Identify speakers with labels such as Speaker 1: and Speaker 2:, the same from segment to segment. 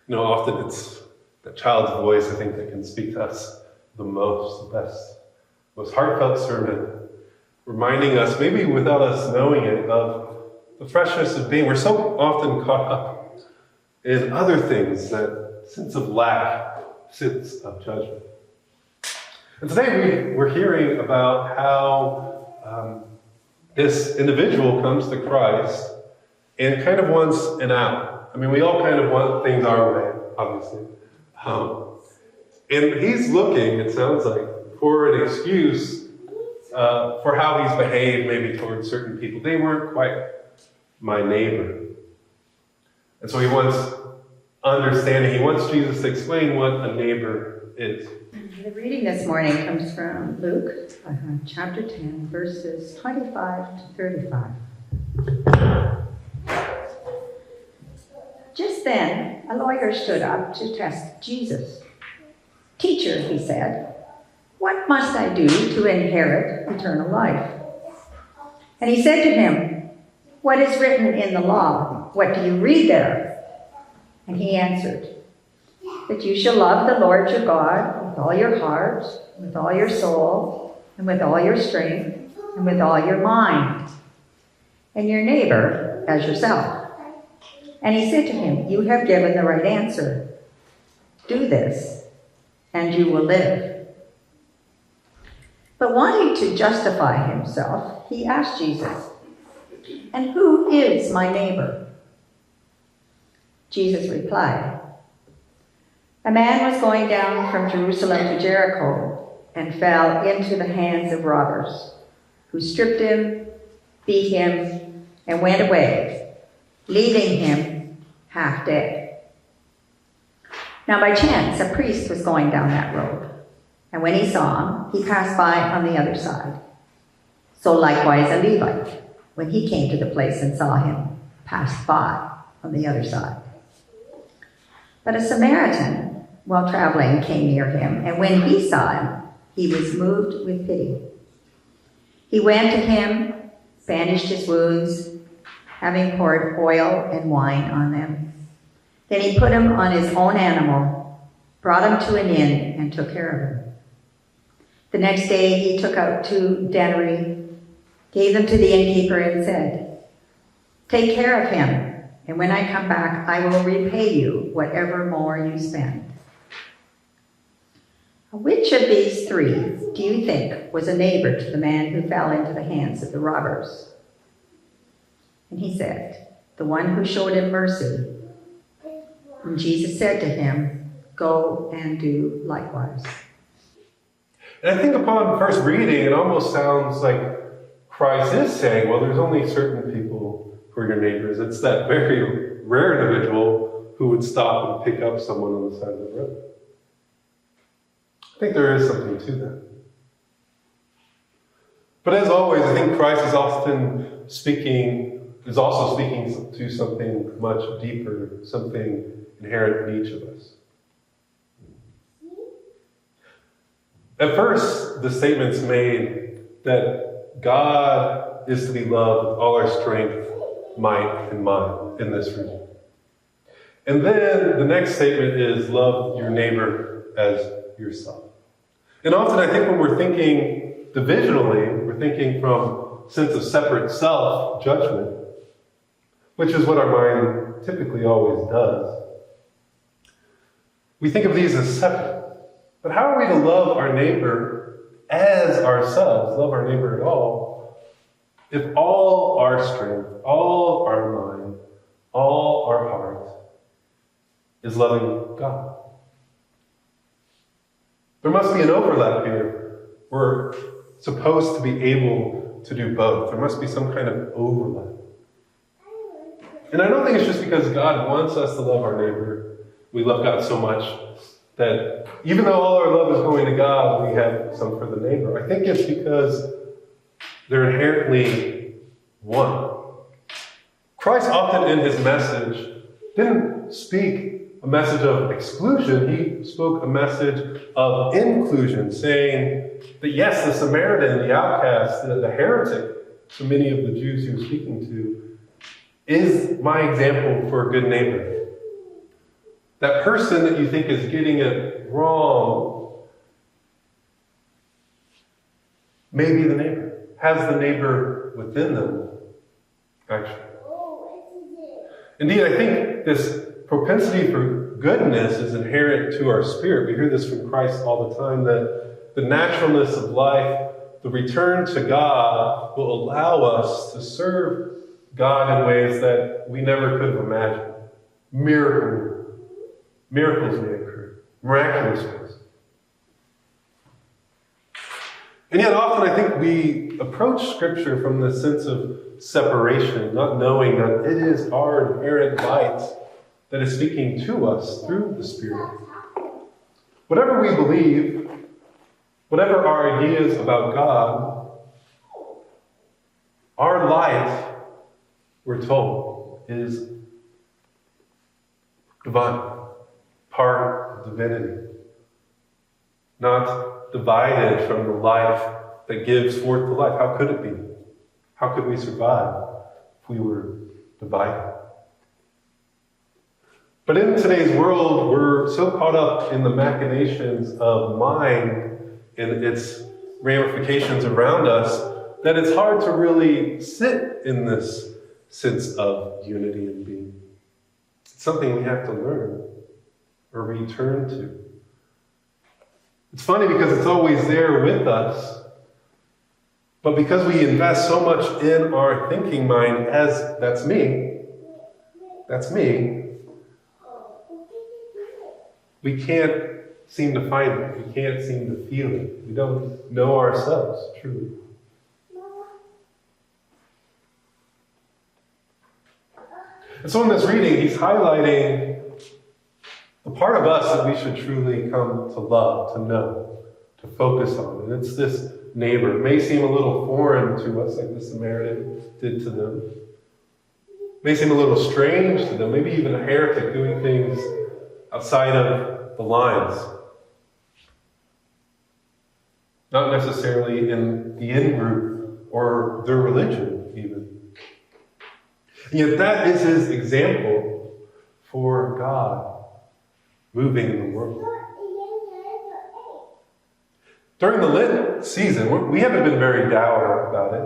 Speaker 1: Often it's the child's voice, I think, that can speak to us the most, the best, most heartfelt sermon, reminding us, maybe without us knowing it, of the freshness of being. We're so often caught up in other things, that sense of lack, sense of judgment. And today we're hearing about how this individual comes to Christ and kind of wants an out. I mean, we all kind of want things our way, obviously. And he's looking, it sounds like, for an excuse for how he's behaved maybe towards certain people. They weren't quite my neighbor. And so he wants understanding. He wants Jesus to explain what a neighbor is.
Speaker 2: The reading this morning comes from Luke, chapter 10, verses 25 to 35. Just then, a lawyer stood up to test Jesus. "Teacher," he said, "what must I do to inherit eternal life?" And he said to him, "What is written in the law? What do you read there?" And he answered, "That you shall love the Lord your God with all your heart, with all your soul, and with all your strength, and with all your mind, and your neighbor as yourself." And he said to him, "You have given the right answer. Do this, and you will live." But wanting to justify himself, he asked Jesus, "And who is my neighbor?" Jesus replied, "A man was going down from Jerusalem to Jericho and fell into the hands of robbers, who stripped him, beat him, and went away, leaving him half dead. Now by chance, a priest was going down that road, and when he saw him, he passed by on the other side. So likewise a Levite, when he came to the place and saw him, passed by on the other side. But a Samaritan, while traveling, came near him, and when he saw him, he was moved with pity. He went to him, bandaged his wounds, having poured oil and wine on them. Then he put him on his own animal, brought him to an inn, and took care of him. The next day he took out 2 denarii, gave them to the innkeeper, and said, "Take care of him, and when I come back, I will repay you whatever more you spend." Which of these 3 do you think was a neighbor to the man who fell into the hands of the robbers? And he said, "The one who showed him mercy." And Jesus said to him, "Go and do likewise."
Speaker 1: And I think upon first reading, it almost sounds like Christ is saying, well, there's only certain people who are your neighbors. It's that very rare individual who would stop and pick up someone on the side of the road. I think there is something to that. But as always, I think Christ is also speaking to something much deeper, something inherent in each of us. At first, the statement's made that God is to be loved with all our strength, might, and mind in this region. And then the next statement is love your neighbor as yourself. And often I think when we're thinking divisionally, we're thinking from a sense of separate self-judgment, which is what our mind typically always does. We think of these as separate. But how are we to love our neighbor as ourselves, love our neighbor at all, if all our strength, all our mind, all our heart is loving God? There must be an overlap here. We're supposed to be able to do both. There must be some kind of overlap. And I don't think it's just because God wants us to love our neighbor. We love God so much that even though all our love is going to God, we have some for the neighbor. I think it's because they're inherently one. Christ often in his message didn't speak a message of exclusion. He spoke a message of inclusion, saying that yes, the Samaritan, the outcast, the heretic, to many of the Jews he was speaking to, is my example for a good neighbor. That person that you think is getting it wrong may be the neighbor, has the neighbor within them, actually. Indeed, I think this propensity for goodness is inherent to our spirit. We hear this from Christ all the time, that the naturalness of life, the return to God, will allow us to serve God in ways that we never could have imagined. Miracles may occur. Miraculous ways. And yet often I think we approach Scripture from the sense of separation, not knowing that it is our inherent light that is speaking to us through the Spirit. Whatever we believe, whatever our ideas about God, our light, we're told, is divine, part of divinity, not divided from the life that gives forth the life. How could it be? How could we survive if we were divided? But in today's world, we're so caught up in the machinations of mind and its ramifications around us that it's hard to really sit in this sense of unity and being. It's something we have to learn or return to. It's funny because it's always there with us, but because we invest so much in our thinking mind as that's me, we can't seem to find it. We can't seem to feel it. We don't know ourselves truly. And so in this reading, he's highlighting the part of us that we should truly come to love, to know, to focus on. And it's this neighbor. It may seem a little foreign to us, like the Samaritan did to them. It may seem a little strange to them, maybe even a heretic doing things outside of the lines. Not necessarily in the in-group or their religion, even. And yet that is his example for God moving in the world. During the Lent season, we haven't been very dour about it,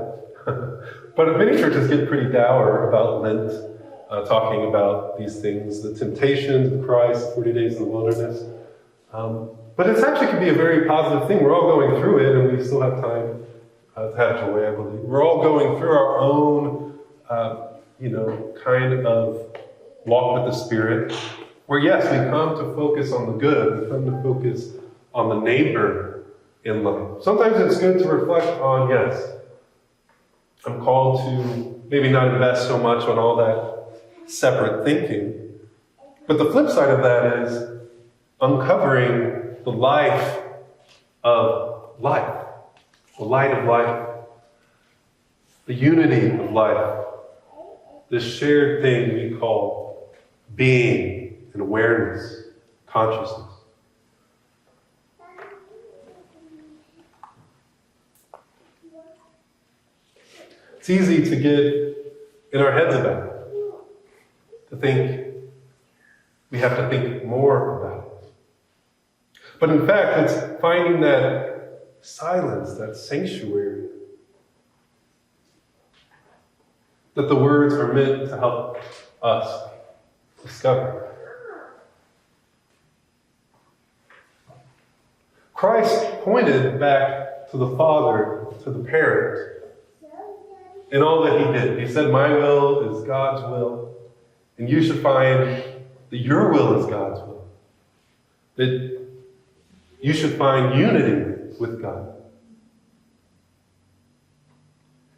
Speaker 1: but many churches get pretty dour about Lent, talking about these things, the temptations of Christ, 40 days in the wilderness. But it actually can be a very positive thing. We're all going through it, and we still have time to have joy, I believe. We're all going through our own, kind of walk with the Spirit, where yes, we come to focus on the good, we come to focus on the neighbor in life. Sometimes it's good to reflect on, yes, I'm called to maybe not invest so much on all that separate thinking. But the flip side of that is uncovering the life of life, the light of life, the unity of life, this shared thing we call being and awareness, consciousness. It's easy to get in our heads about it, to think we have to think more about it. But in fact, it's finding that silence, that sanctuary, that the words are meant to help us discover. Christ pointed back to the Father, to the parent, in all that he did. He said, my will is God's will, and you should find that your will is God's will. That you should find unity with God.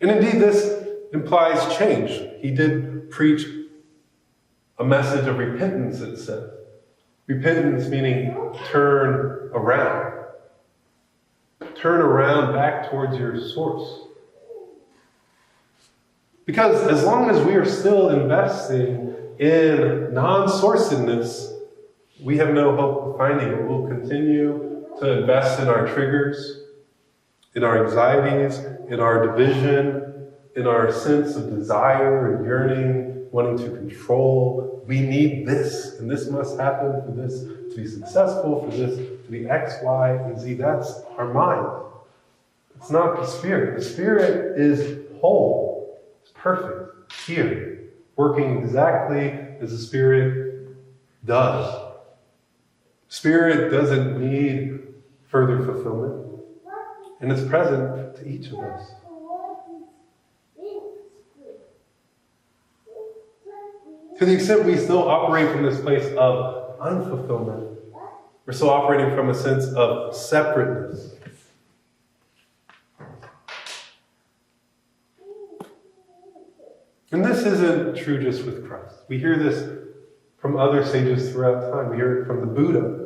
Speaker 1: And indeed, this implies change. He did preach a message of repentance, it said. Repentance meaning turn around. Turn around back towards your source. Because as long as we are still investing in non-sourcedness, we have no hope of finding it. We'll continue to invest in our triggers, in our anxieties, in our division, in our sense of desire and yearning wanting to control. We need this, and this must happen for this to be successful, for this to be X, Y, and Z. That's our mind. It's not the Spirit. The Spirit is whole. It's perfect. It's here, working exactly as the Spirit does. Spirit doesn't need further fulfillment, and it's present to each of us. To the extent we still operate from this place of unfulfillment, we're still operating from a sense of separateness. And this isn't true just with Christ. We hear this from other sages throughout time. We hear it from the Buddha.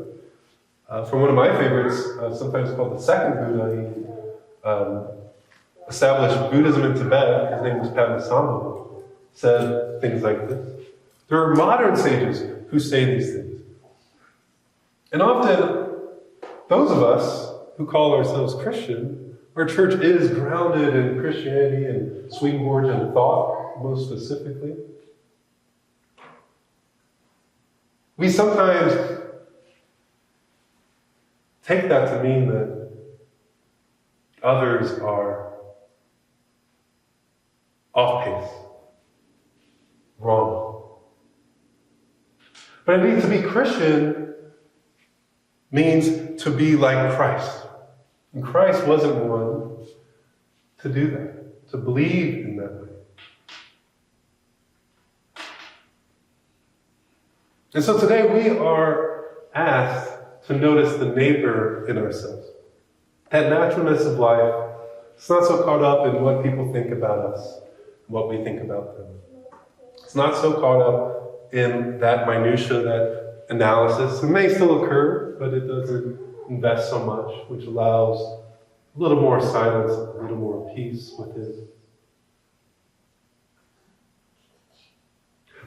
Speaker 1: From one of my favorites, sometimes called the second Buddha. He established Buddhism in Tibet. His name was Padmasambhava. Said things like this. There are modern sages who say these things. And often, those of us who call ourselves Christian, our church is grounded in Christianity and Swedenborgian thought, most specifically. We sometimes take that to mean that others are off pace, wrong. But I mean, to be Christian means to be like Christ. And Christ wasn't one to do that, to believe in that way. And so today we are asked to notice the neighbor in ourselves. That naturalness of life, it's not so caught up in what people think about us, what we think about them. It's not so caught up in that minutia, that analysis. It may still occur, but it doesn't invest so much, which allows a little more silence, a little more peace within.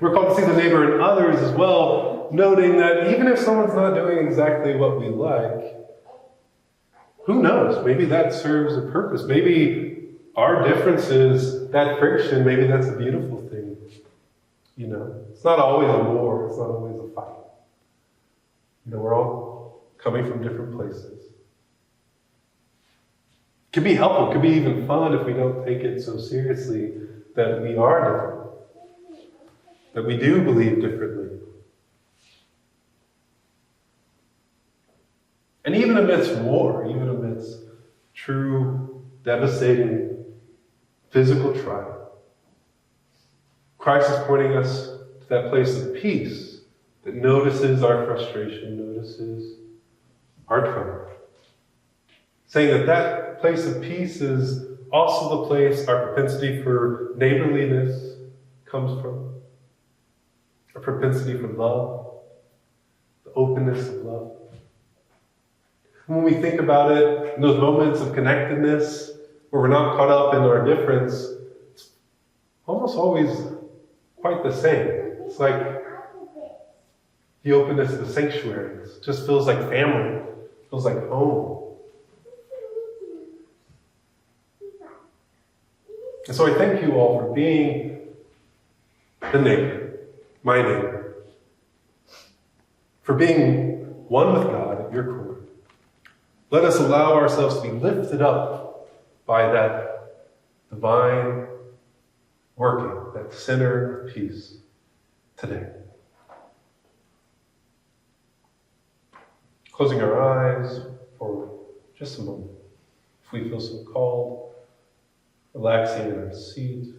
Speaker 1: We're called to see the neighbor in others as well, noting that even if someone's not doing exactly what we like, who knows? Maybe that serves a purpose. Maybe our differences, that friction, maybe that's a beautiful thing. You know, it's not always a war. It's not always a fight. You know, we're all coming from different places. It can be helpful. It can be even fun if we don't take it so seriously that we are different. That we do believe differently. And even amidst war, even amidst true, devastating physical trial, Christ is pointing us to that place of peace that notices our frustration, notices our trouble. Saying that that place of peace is also the place our propensity for neighborliness comes from. Our propensity for love, the openness of love. When we think about it, in those moments of connectedness, where we're not caught up in our difference, it's almost always quite the same. It's like the openness of the sanctuary. It just feels like family. It feels like home. And so I thank you all for being the neighbor, my neighbor, for being one with God at your core. Let us allow ourselves to be lifted up by that divine working, that center of peace today. Closing our eyes for just a moment. If we feel so called, relaxing in our seat.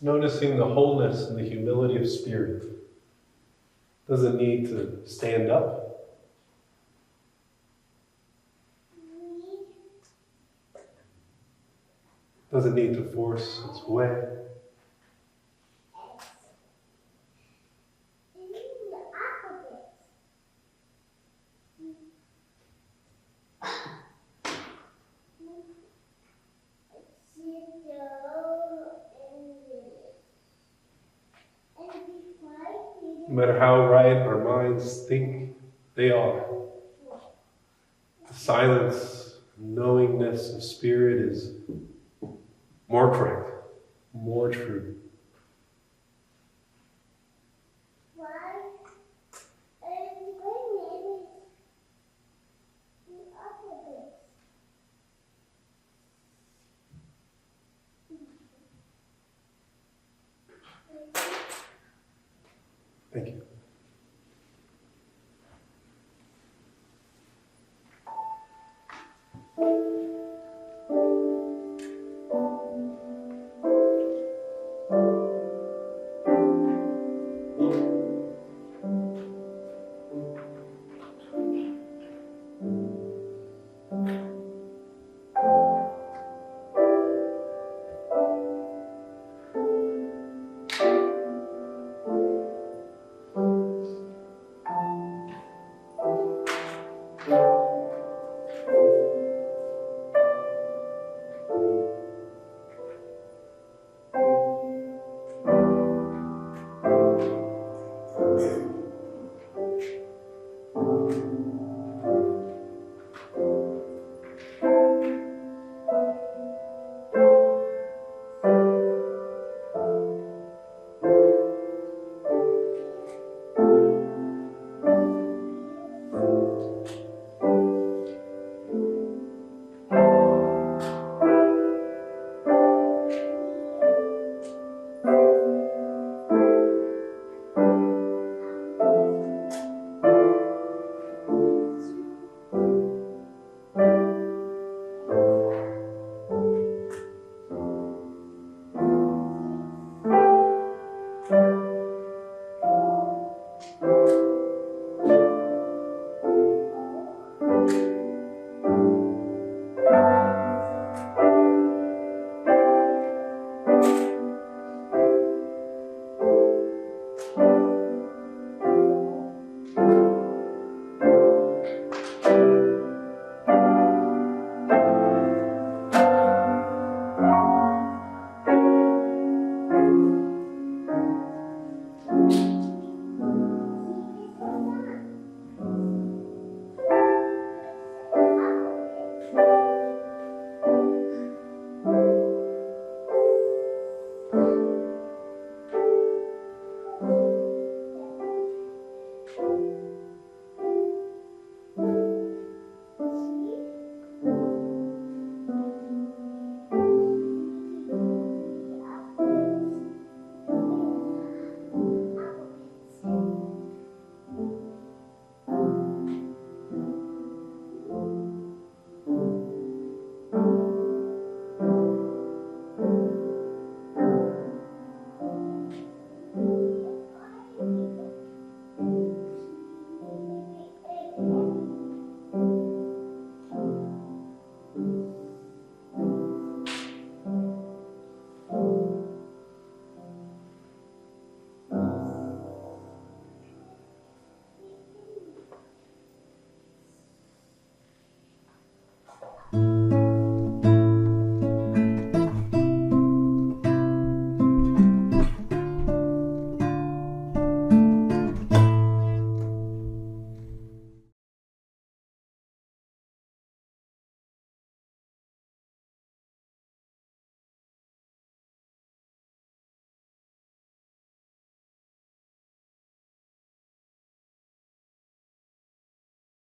Speaker 1: Noticing the wholeness and the humility of spirit. Doesn't need to stand up. Doesn't need to force its way. no matter how right our minds think they are. The silence, knowingness of spirit is more correct, more true.